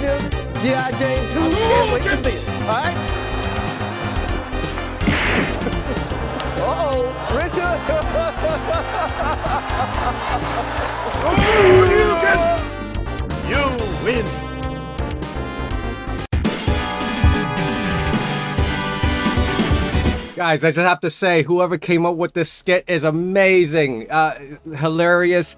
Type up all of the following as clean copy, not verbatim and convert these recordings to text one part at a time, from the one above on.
new G.I. Jane 2. Can't wait to see it. All right? Uh-oh, Richard. You win. Guys, I just have to say, whoever came up with this skit is amazing, hilarious,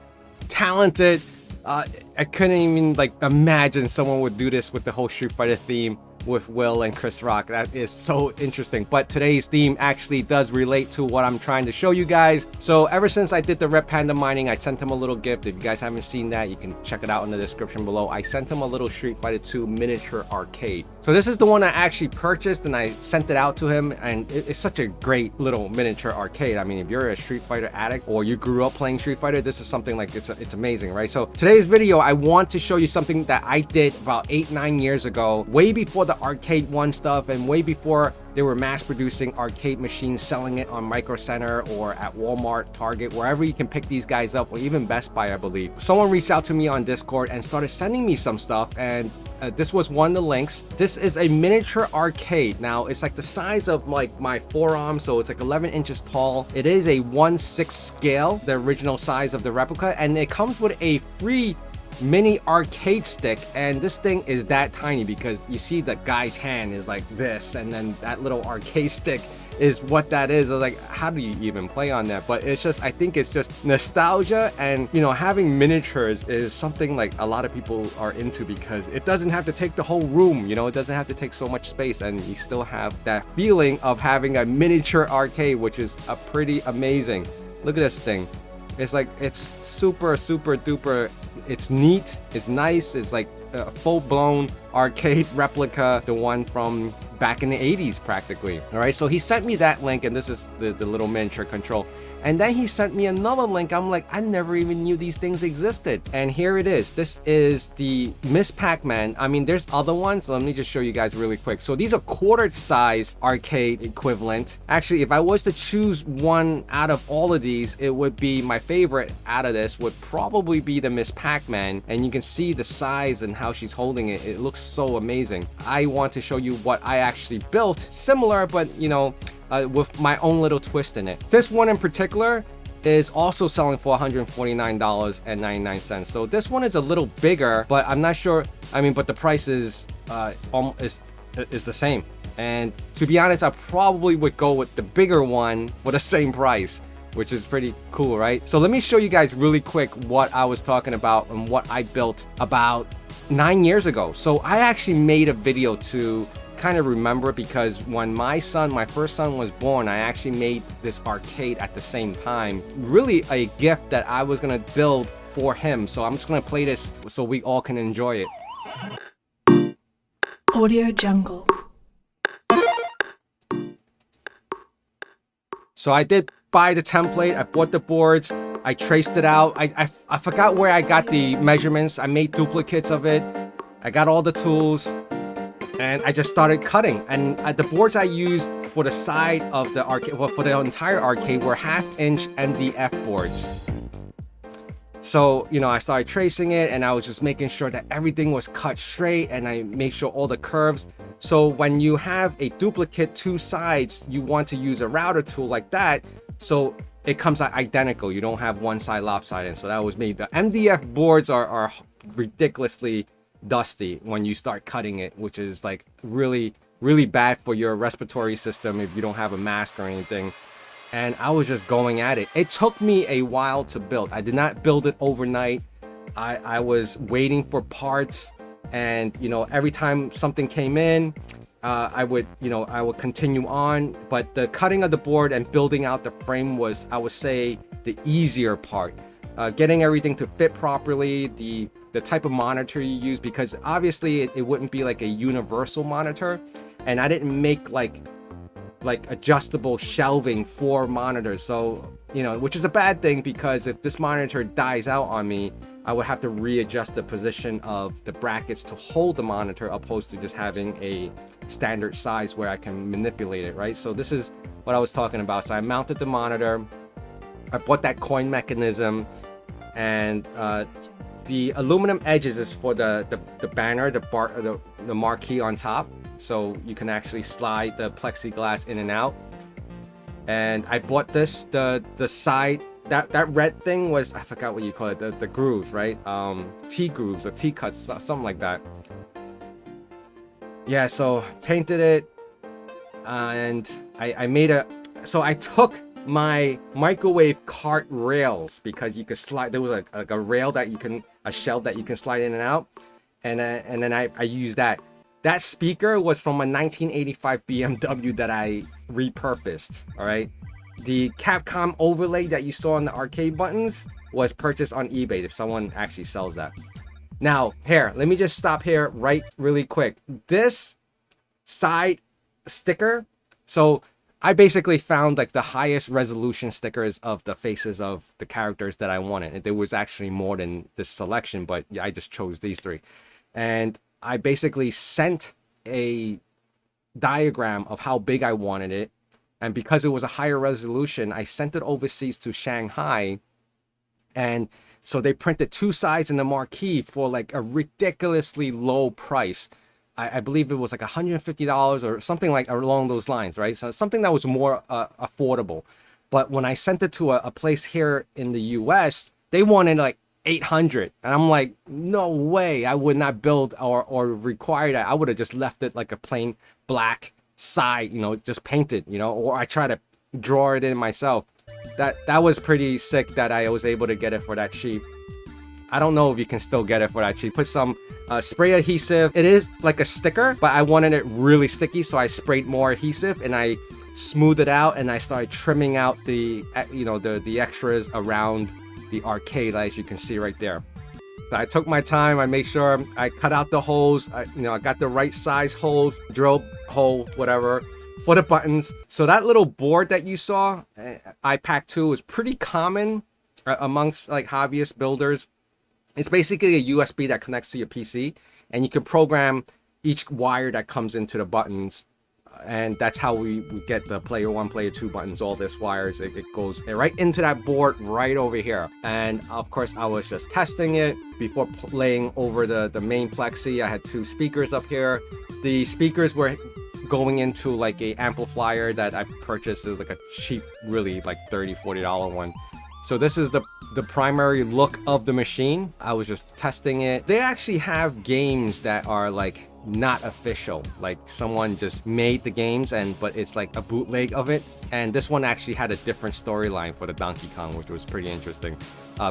talented. I couldn't even like imagine someone would do this with the whole Street Fighter theme with Will and Chris Rock. That is so interesting. But today's theme actually does relate to what I'm trying to show you guys. So ever since I did the Red Panda mining, I sent him a little gift. If you guys haven't seen that, you can check it out in the description below. I sent him a little Street Fighter 2 miniature arcade. So this is the one I actually purchased and I sent it out to him, and it's such a great little miniature arcade. I mean, if you're a Street Fighter addict or you grew up playing Street Fighter, this is something like it's amazing, right? So today's video, I want to show you something that I did about 8-9 years ago, way before the Arcade One stuff and way before they were mass producing arcade machines, selling it on Micro Center or at Walmart, Target, wherever you can pick these guys up, or even Best Buy, I believe. Someone reached out to me on Discord and started sending me some stuff, and this was one of the links. This is a miniature arcade. Now it's like the size of like my forearm, so it's like 11 inches tall. It is a 1/6 scale, the original size of the replica, and it comes with a free mini arcade stick, and this thing is that tiny because you see the guy's hand is like this, and then that little arcade stick is what that is. I was like, how do you even play on that? But it's just, I think it's just nostalgia, and you know, having miniatures is something like a lot of people are into because it doesn't have to take the whole room, you know, it doesn't have to take so much space, and you still have that feeling of having a miniature arcade, which is a pretty amazing. Look at this thing. It's like, it's super duper, it's neat, it's nice, it's like a full-blown arcade replica, the one from back in the 80s practically. All right, so he sent me that link, and this is the little miniature control. And then he sent me another link. I'm like, I never even knew these things existed. And here it is. This is the Miss Pac-Man. I mean, there's other ones. Let me just show you guys really quick. So these are quarter size arcade equivalent. Actually, if I was to choose one out of all of these, it would be my favorite out of this would probably be the Miss Pac-Man. And you can see the size and how she's holding it. It looks so amazing. I want to show you what I actually built, similar, but you know, with my own little twist in it. This one in particular is also selling for $149.99. So this one is a little bigger, but I'm not sure. I mean, but the price is the same. And to be honest, I probably would go with the bigger one for the same price, which is pretty cool, right? So let me show you guys really quick what I was talking about and what I built about 9 years ago. So I actually made a video to kind of remember, because when my first son was born, I actually made this arcade at the same time. Really a gift that I was gonna build for him. So I'm just gonna play this so we all can enjoy it. Audio Jungle. So I did buy the template, I bought the boards, I traced it out. I forgot where I got the measurements. I made duplicates of it. I got all the tools, and I just started cutting. And the boards I used for the side of the arcade, well, for the entire arcade, were 1/2-inch MDF boards. So, you know, I started tracing it, and I was just making sure that everything was cut straight, and I made sure all the curves. So when you have a duplicate 2 sides, you want to use a router tool like that, so it comes out identical. You don't have one side lopsided. So that was me. The MDF boards are ridiculously dusty when you start cutting it, which is like really bad for your respiratory system if you don't have a mask or anything. And I was just going at it. It took me a while to build. I did not build it overnight. I was waiting for parts, and you know, every time something came in, I would continue on. But the cutting of the board and building out the frame was, I would say, the easier part. Getting everything to fit properly, the type of monitor you use, because obviously it wouldn't be like a universal monitor, and I didn't make like adjustable shelving for monitors. So, you know, which is a bad thing, because if this monitor dies out on me, I would have to readjust the position of the brackets to hold the monitor, opposed to just having a standard size where I can manipulate it, right? So this is what I was talking about. So I mounted the monitor, I bought that coin mechanism, and the aluminum edges is for the banner, the marquee on top, so you can actually slide the plexiglass in and out. And I bought this, the side, that red thing was, I forgot what you call it, the grooves, right? T grooves or T cuts, something like that. Yeah, so painted it, and I made so I took my microwave cart rails, because you could slide, there was a rail that you can, a shelf that you can slide in and out, and then I used that. That speaker was from a 1985 BMW that I repurposed, all right? The Capcom overlay that you saw on the arcade buttons was purchased on eBay, if someone actually sells that. Now, here, let me just stop here really quick. This side sticker, so I basically found like the highest resolution stickers of the faces of the characters that I wanted. There was actually more than this selection, but I just chose these three. And I basically sent a diagram of how big I wanted it. And because it was a higher resolution, I sent it overseas to Shanghai. And so they printed two sides in the marquee for like a ridiculously low price. I believe it was like $150 or something like along those lines, right? So something that was more affordable. But when I sent it to a place here in the US, they wanted like 800, and I'm like, no way, I would not build or require that. I would have just left it like a plain black side, you know, just painted, you know, or I try to draw it in myself. That was pretty sick that I was able to get it for that cheap. I don't know if you can still get it for that cheap. Put some spray adhesive. It is like a sticker, but I wanted it really sticky, so I sprayed more adhesive and I smoothed it out, and I started trimming out the, you know, the extras around the arcade, as you can see right there. So I took my time. I made sure I cut out the holes. I got the right size holes, drill hole, whatever, for the buttons. So that little board that you saw, iPac 2, is pretty common amongst like hobbyist builders. It's basically a USB that connects to your PC, and you can program each wire that comes into the buttons. And that's how we get the player 1, player 2 buttons, all this wires. It goes right into that board right over here. And of course, I was just testing it before playing over the main plexi. I had two speakers up here. The speakers were going into like a amplifier that I purchased. It was like a cheap, really like $30-$40 one. So this is the primary look of the machine. I was just testing it. They actually have games that are like not official, like someone just made the games, but it's like a bootleg of it. And this one actually had a different storyline for the Donkey Kong, which was pretty interesting.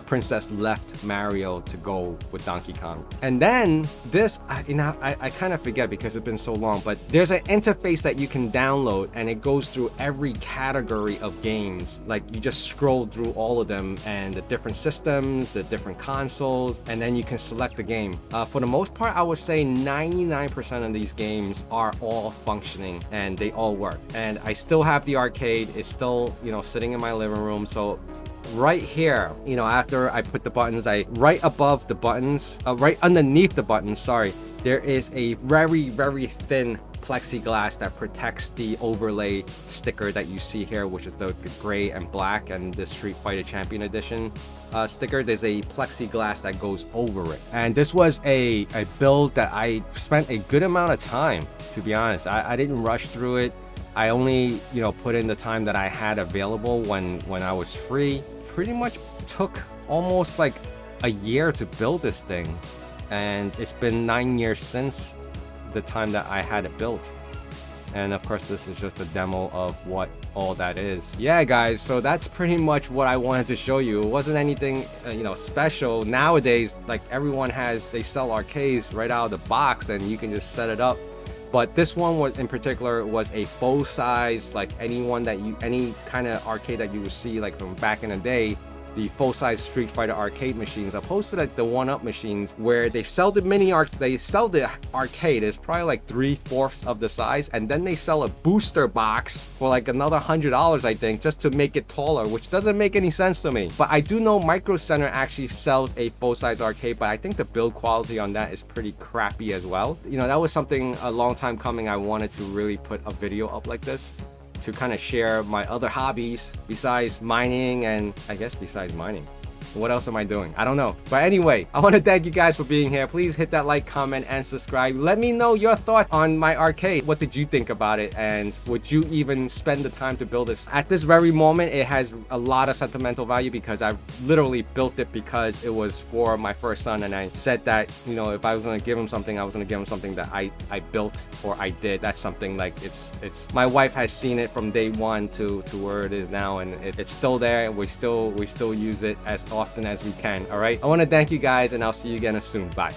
Princess left Mario to go with Donkey Kong. And then this, I kind of forget because it's been so long, but there's an interface that you can download, and it goes through every category of games. Like you just scroll through all of them and the different systems, the different consoles, and then you can select the game. For the most part, I would say 99% of these games are all functioning and they all work. And I still have the arcade. It's still, sitting in my living room. So right here, after I put the buttons, right above the buttons, right underneath the buttons, sorry, there is a very, very thin plexiglass that protects the overlay sticker that you see here, which is the gray and black, and the Street Fighter Champion Edition sticker. There's a plexiglass that goes over it. And this was a build that I spent a good amount of time, to be honest. I didn't rush through it. I only, put in the time that I had available when I was free. Pretty much took almost like a year to build this thing. And it's been 9 years since the time that I had it built. And of course, this is just a demo of what all that is. Yeah, guys, so that's pretty much what I wanted to show you. It wasn't anything, special. Nowadays, like everyone they sell arcades right out of the box and you can just set it up. But this one was, in particular, was a full size, like any kind of arcade that you would see like from back in the day, the full size Street Fighter arcade machines, opposed to like the 1-up machines where they sell the arcade is probably like 3/4 of the size, and then they sell a booster box for like another $100, I think, just to make it taller, which doesn't make any sense to me. But I do know Micro Center actually sells a full size arcade, but I think the build quality on that is pretty crappy as well. That was something a long time coming. I wanted to really put a video up like this to kind of share my other hobbies besides mining, and I guess besides mining. What else am I doing? I don't know. But anyway, I want to thank you guys for being here. Please hit that like, comment, and subscribe. Let me know your thoughts on my arcade. What did you think about it? And would you even spend the time to build this? At this very moment, it has a lot of sentimental value because I literally built it because it was for my first son. And I said that, you know, if I was going to give him something, I was going to give him something that I built or I did. That's something like it's my wife has seen it from day one to where it is now, and it's still there. We still use it as often as we can. All right, I want to thank you guys, and I'll see you again soon. Bye.